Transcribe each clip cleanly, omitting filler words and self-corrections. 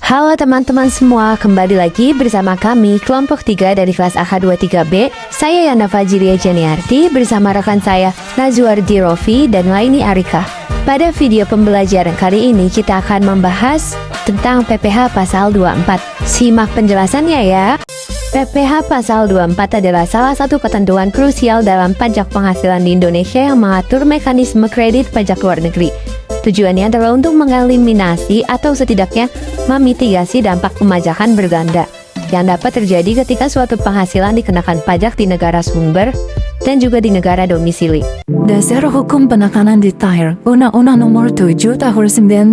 Halo teman-teman semua, kembali lagi bersama kami kelompok 3 dari kelas AH23B. Saya Yana Fajiria Janiarti bersama rekan saya Nazwardi Rofi dan Laini Arika. Pada video pembelajaran kali ini kita akan membahas tentang PPh pasal 24. Simak penjelasannya ya. PPh pasal 24 adalah salah satu ketentuan krusial dalam pajak penghasilan di Indonesia yang mengatur mekanisme kredit pajak luar negeri. Tujuannya adalah untuk mengeliminasi atau setidaknya memitigasi dampak pemajakan berganda yang dapat terjadi ketika suatu penghasilan dikenakan pajak di negara sumber dan juga di negara domisili. Dasar Hukum Penekanan Detail Undang-Undang Nomor 7 Tahun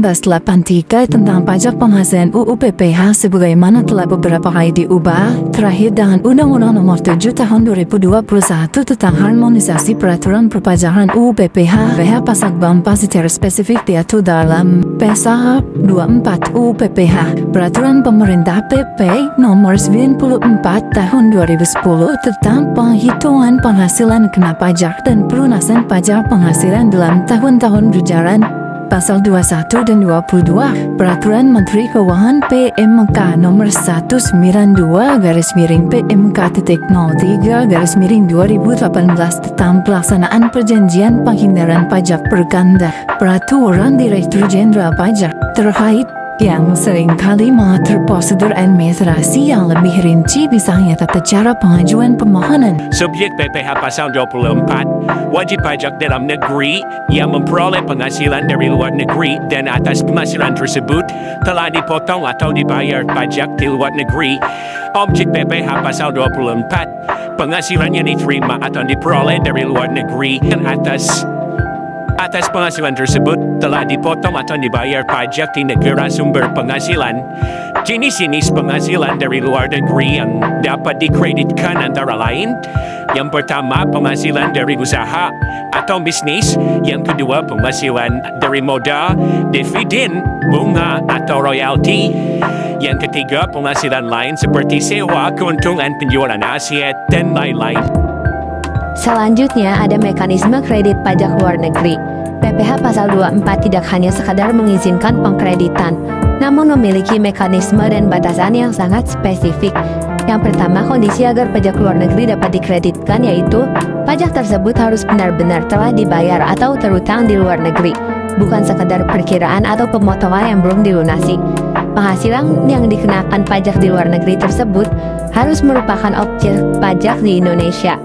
1983 tentang Pajak Penghasilan UU PPh sebagaimana telah beberapa kali diubah, terakhir dengan Undang-Undang Nomor 7 Tahun 2021 tentang Harmonisasi Peraturan Perpajakan UU PPh. PPh pasal 24 secara spesifik diatur dalam pasal 24 UU PPh. Peraturan Pemerintah PP Nomor 94 Tahun 2010 tentang penghitungan penghasilan kena pajak dan pelunasan pajak penghasilan dalam tahun-tahun berjalan. Pasal 21 dan 22 Peraturan Menteri Keuangan PMK Nomor 192-PMK.03-2018 tentang pelaksanaan perjanjian penghindaran pajak berganda. Peraturan Direktur Jenderal Pajak terkait yang seringkali mengatur prosedur administrasi yang lebih rinci, misalnya tata cara pengajuan permohonan. Subjek PPh pasal 24, wajib pajak dalam negeri yang memperoleh penghasilan dari luar negeri dan atas penghasilan tersebut telah dipotong atau dibayar pajak di luar negeri. Objek PPh pasal 24, penghasilan yang diterima atau diperoleh dari luar negeri dan atas penghasilan tersebut telah dipotong atau dibayar pajak di negara sumber penghasilan. Jenis-jenis penghasilan dari luar negeri yang dapat dikreditkan antara lain: yang pertama, penghasilan dari usaha atau bisnis; yang kedua, penghasilan dari modal, dividen, bunga atau royalti; yang ketiga, penghasilan lain seperti sewa, keuntungan penjualan aset, dan lain-lain. Selanjutnya ada mekanisme kredit pajak luar negeri. PPh pasal 24 tidak hanya sekadar mengizinkan pengkreditan, namun memiliki mekanisme dan batasan yang sangat spesifik. Yang pertama, kondisi agar pajak luar negeri dapat dikreditkan yaitu pajak tersebut harus benar-benar telah dibayar atau terutang di luar negeri, bukan sekadar perkiraan atau pemotongan yang belum dilunasi. Penghasilan yang dikenakan pajak di luar negeri tersebut harus merupakan objek pajak di Indonesia.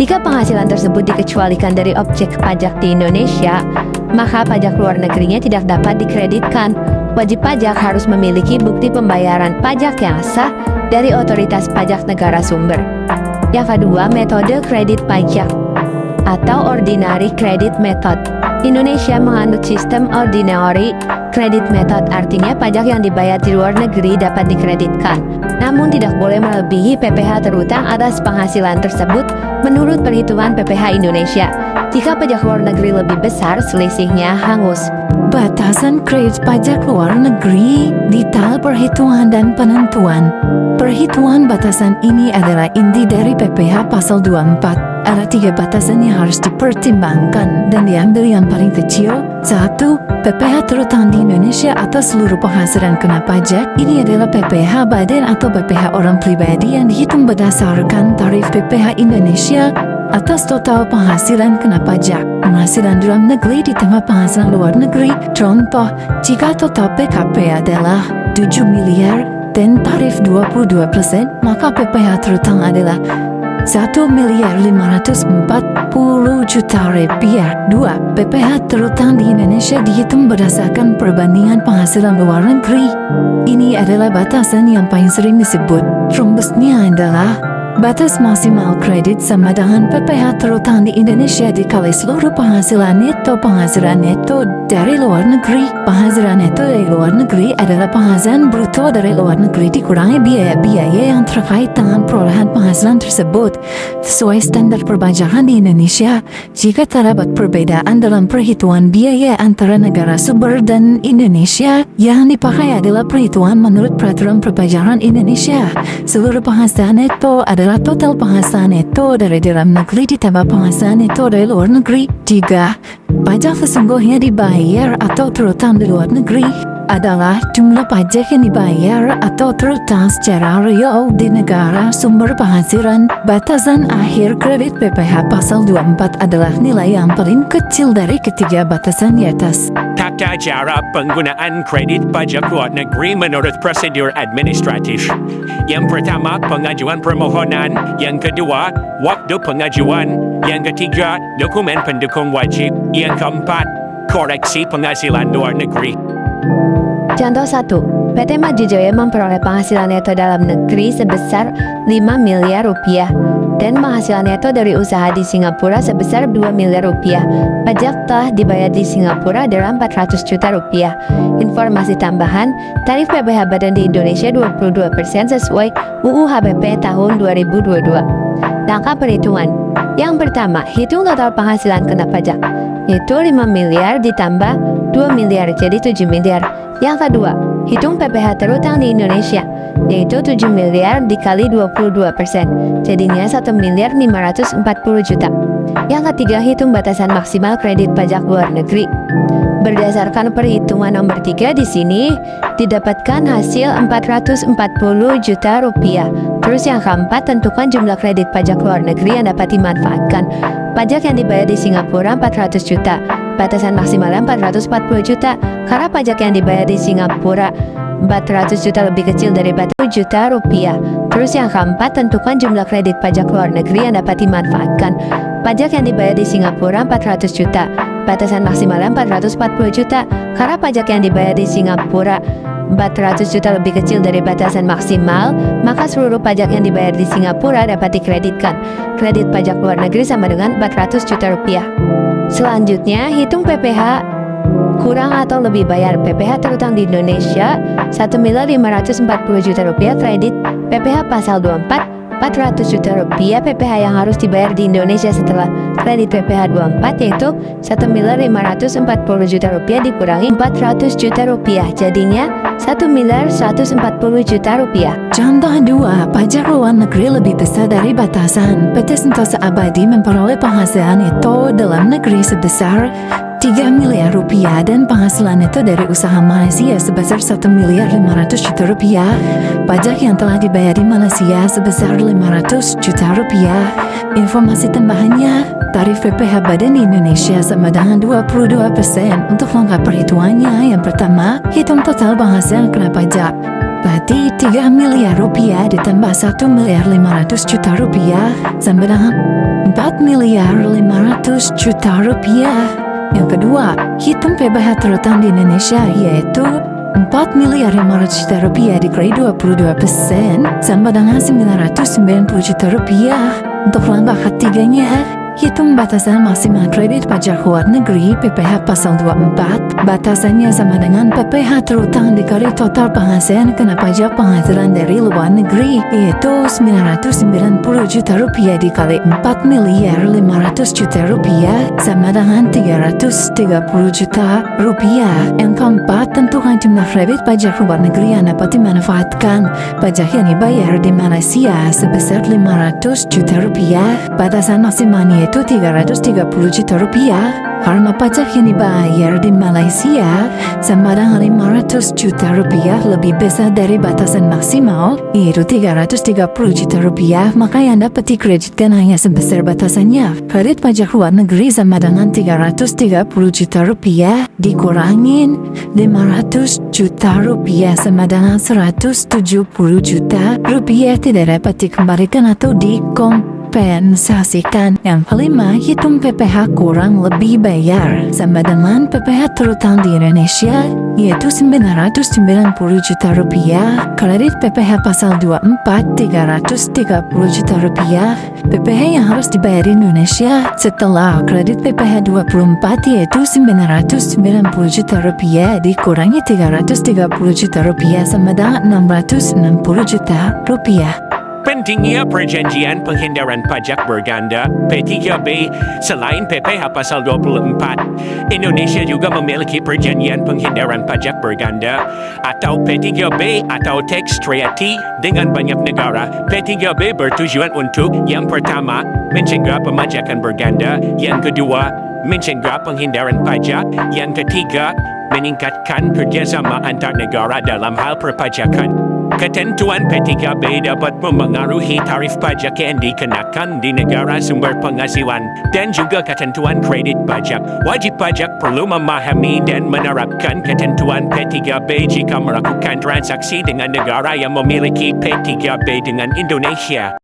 Jika penghasilan tersebut dikecualikan dari objek pajak di Indonesia, maka pajak luar negerinya tidak dapat dikreditkan. Wajib pajak harus memiliki bukti pembayaran pajak yang sah dari otoritas pajak negara sumber. Yang kedua, metode kredit pajak atau Ordinary Credit Method. Indonesia menganut sistem Ordinary Credit Method, artinya pajak yang dibayar di luar negeri dapat dikreditkan, namun tidak boleh melebihi PPh terutang atas penghasilan tersebut menurut perhitungan PPh Indonesia. Jika pajak luar negeri lebih besar, selisihnya hangus. Batasan kredit pajak luar negeri, detail perhitungan dan penentuan. Perhitungan batasan ini adalah inti dari PPh pasal 24. Ada 3 batasan yang harus dipertimbangkan dan diambil yang paling kecil. 1. PPh terutang di Indonesia atas seluruh penghasilan kena pajak. Ini adalah PPh badan atau PPh orang pribadi yang dihitung berdasarkan tarif PPh Indonesia atas total penghasilan kena pajak. Penghasilan dalam negeri ditambah penghasilan luar negeri. Contoh, jika total PKP adalah 7 miliar dan tarif 22%, maka PPh terutang adalah 1.540 juta rupiah. 2. PPh terutang di Indonesia dihitung berdasarkan perbandingan penghasilan luar negeri. Ini adalah batasan yang paling sering disebut. Rumusnya adalah batas maksimal kredit sama dengan PPh terutang di Indonesia dikali seluruh penghasilan neto dari luar negeri. Penghasilan neto dari luar negeri adalah penghasilan bruto dari luar negeri dikurangi biaya-biaya yang terkait dengan perolehan penghasilan tersebut sesuai standar perpajakan di Indonesia. Jika terdapat perbedaan dalam perhitungan biaya antara negara sumber dan Indonesia, yang dipakai adalah perhitungan menurut peraturan perpajakan Indonesia. Seluruh penghasilan neto adalah total penghasilan neto dari dalam negeri ditambah penghasilan neto dari luar negeri. 3. Pajak sesungguhnya dibayar atau terutang di luar negeri adalah jumlah pajak yang dibayar atau terutang secara real di negara sumber penghasilan. Batasan akhir kredit PPH pasal 24 adalah nilai yang paling kecil dari ketiga batasan di atas. Tata cara penggunaan kredit pajak luar negeri menurut prosedur administratif. Yang pertama, pengajuan permohonan. Yang kedua, waktu pengajuan. Yang ketiga, dokumen pendukung wajib. Yang keempat, koreksi penghasilan luar negeri. Contoh 1. PT Maju Jaya memperoleh penghasilan neto dalam negeri sebesar 5 miliar rupiah dan penghasilan neto dari usaha di Singapura sebesar 2 miliar rupiah. Pajak telah dibayar di Singapura adalah 400 juta rupiah. Informasi tambahan, tarif PPH badan di Indonesia 22% sesuai UU HBP tahun 2022. Langkah perhitungan. Yang pertama, hitung total penghasilan kena pajak, yaitu 5 miliar ditambah 2 miliar jadi 7 miliar. Yang kedua, hitung PPH terutang di Indonesia, yaitu 7 miliar dikali 22%, jadinya 1 miliar 540 juta. Yang ketiga, hitung batasan maksimal kredit pajak luar negeri. Berdasarkan perhitungan nomor 3 di sini, didapatkan hasil 440 juta rupiah. Terus yang keempat, tentukan jumlah kredit pajak luar negeri yang dapat dimanfaatkan. Pajak yang dibayar di Singapura 400 juta, batasan maksimalnya 440 juta. Karena pajak yang dibayar di Singapura 400 juta lebih kecil dari batas juta rupiah. Terus yang keempat, tentukan jumlah kredit pajak luar negeri yang dapat dimanfaatkan. Pajak yang dibayar di Singapura 400 juta, batasan maksimalnya 440 juta. Karena pajak yang dibayar di Singapura 400 juta lebih kecil dari batasan maksimal, maka seluruh pajak yang dibayar di Singapura dapat dikreditkan. Kredit pajak luar negeri sama dengan 400 juta rupiah. Selanjutnya, hitung PPH kurang atau lebih bayar PPH terutang di Indonesia 1.540 juta rupiah, kredit PPH pasal 24 400 juta rupiah PPH yang harus dibayar di Indonesia setelah kredit PPH 24, yaitu 1.540 juta rupiah dikurangi 400 juta rupiah, jadinya 1.140 juta rupiah. Contoh 2, pajak luar negeri lebih besar dari batasan. PT Sentosa Abadi memperoleh penghasilan neto dalam negeri sebesar 3 miliar rupiah dan penghasilan neto dari usaha Malaysia sebesar 1 miliar 500 juta rupiah. Pajak yang telah dibayar di Malaysia sebesar 500 juta rupiah. Informasi tambahannya, tarif PPH badan di Indonesia sama dengan 22%. Untuk lengkap perhitungannya, yang pertama, hitung total penghasilan kena pajak. Berarti 3 miliar rupiah ditambah 1 miliar 500 juta rupiah sama dengan 4 miliar 500 juta rupiah. Yang kedua, hitung PPH terutang di Indonesia, yaitu 4 miliar 500 juta rupiah dikali 22% sama dengan 990 juta rupiah. Untuk langkah ketiganya, hitung batasan maksimal kredit pajak luar negeri PPH pasal 24. Batasannya sama dengan PPH terutang dikali total penghasilan kena pajak penghasilan dari luar negeri, yaitu 990 juta rupiah dikali 4 miliar 500 juta rupiah sama dengan 330 juta rupiah. Yang keempat, tentukan jumlah kredit pajak luar negeri yang dapat dimanfaatkan. Pajak yang dibayar di Malaysia sebesar 500 juta rupiah, batasan maksimalnya yaitu 330 juta rupiah. Karena pajak yang dibayar di Malaysia sama dengan 500 juta rupiah lebih besar dari batasan maksimal, yaitu 330 juta rupiah, maka yang dapat dikreditkan hanya sebesar batasannya. Kredit pajak luar negeri sama dengan 330 juta rupiah dikurangin 500 juta rupiah sama dengan 170 juta rupiah tidak dapat dikembalikan atau dikompensasikan. Yang kelima, hitung PPH kurang lebih bayar sama dengan PPH terutang di Indonesia, yaitu 990 juta rupiah. Kredit PPH pasal 24 330 juta rupiah. PPH yang harus dibayar di Indonesia setelah kredit PPH 24 yaitu 990 juta rupiah dikurangi 330 juta rupiah sama dengan 660 juta rupiah. Pentingnya perjanjian penghindaran pajak berganda P3B. Selain PPH pasal 24, Indonesia juga memiliki perjanjian penghindaran pajak berganda atau P3B atau tax treaty dengan banyak negara. P3B bertujuan untuk yang pertama, mencegah pemajakan berganda, yang kedua, mencegah penghindaran pajak, yang ketiga, meningkatkan kerjasama antar negara dalam hal perpajakan. Ketentuan P3B dapat memengaruhi tarif pajak yang dikenakan di negara sumber penghasilan dan juga ketentuan kredit pajak. Wajib pajak perlu memahami dan menerapkan ketentuan P3B jika melakukan transaksi dengan negara yang memiliki P3B dengan Indonesia.